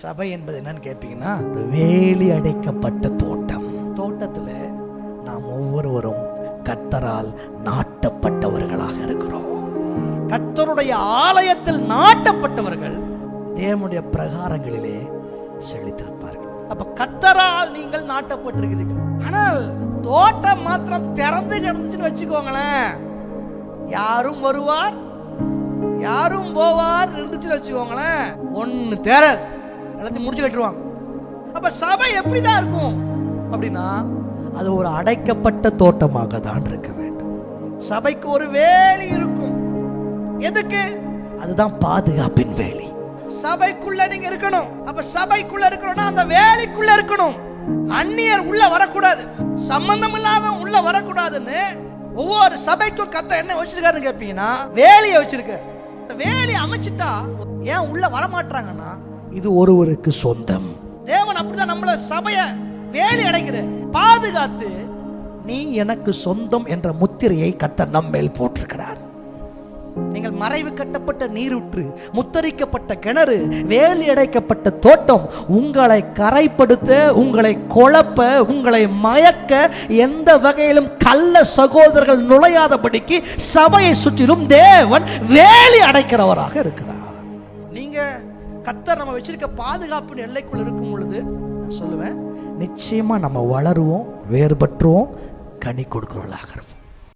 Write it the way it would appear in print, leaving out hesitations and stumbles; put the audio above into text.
சபை என்பது என்னன்னு கேட்பீங்கன்னா, ஒரு வேலி அடைக்கப்பட்ட தோட்டம். தோட்டத்துல நாம் ஒவ்வொருவரும் கர்த்தரால் நாட்டப்பட்டவர்களாக இருக்கிறோம். கர்த்தருடைய ஆலயத்தில் நாட்டப்பட்டவர்கள் தேவனுடைய பிரகாரங்களிலே செழித்திருப்பார்கள். அப்ப கர்த்தரால் நீங்கள் நாட்டப்பட்டிருக்கிறீர்கள். ஆனால் தோட்டம் மாத்திரம் திறந்து கிடந்துச்சுன்னு வச்சுக்கோங்களேன், யாரும் வருவார் யாரும் போவார் இருந்துச்சுன்னு வச்சுக்கோங்களேன், ஒன்னு தேராது, எல்லாத்தையும் முடிச்சு கட்டுருவாங்க. அப்ப சபை எப்படிதான் இருக்கும் அப்படின்னா, அது ஒரு அடைக்கப்பட்ட தோட்டமாக தான் இருக்க வேண்டும். சபைக்கு ஒரு வேலி இருக்கும். எதுக்கு? அதுதான் பாதுகாப்பின் வேலி. சபைக்குள்ள நீங்க இருக்கணும். அப்ப சபைக்குள்ள இருக்கணும்னா அந்த வேலிக்குள்ள இருக்கணும். அந்நியர் உள்ள வரக்கூடாது, சம்பந்தம் இல்லாத உள்ள வரக்கூடாதுன்னு ஒவ்வொரு சபைக்கும் கர்த்தர் என்ன வச்சிருக்காருன்னு கேட்பீங்கன்னா, வேலியை வச்சிருக்காரு. வேலி அமைச்சிட்டா ஏன் உள்ள வரமாட்டாங்கன்னா, இது ஒருவருக்கு சொந்தம். தேவன் அப்படிதான் நம்மள சபைய வேலி அடைக்கிற பாதுகாத்து, நீ எனக்கு சொந்தம் என்ற முத்திரையை கர்த்தர் நம்மேல் போட்டிருக்கிறார். நீங்கள் மறைவு கட்டப்பட்ட நீரூற்று, முத்தரிக்கப்பட்ட கிணறு, வேலி அடைக்கப்பட்ட தோட்டம் உங்களை கரைப்படுத்த, உங்களை குழப்ப, உங்களை மயக்க, எந்த வகையிலும் கள்ள சகோதரர்கள் நுழையாதபடிக்கு சபையை சுற்றிலும் தேவன் வேலி அடைக்கிறவராக இருக்கிறார். நீங்க கர்த்தர் நம்ம வச்சிருக்க பாதுகாப்பு எல்லைக்குள் இருக்கும் பொழுது நான் சொல்லுவேன், நிச்சயமா நம்ம வளருவோம், வேறுபற்றுவோம், கனி கொடுக்கிறவர்களாக இருப்போம்.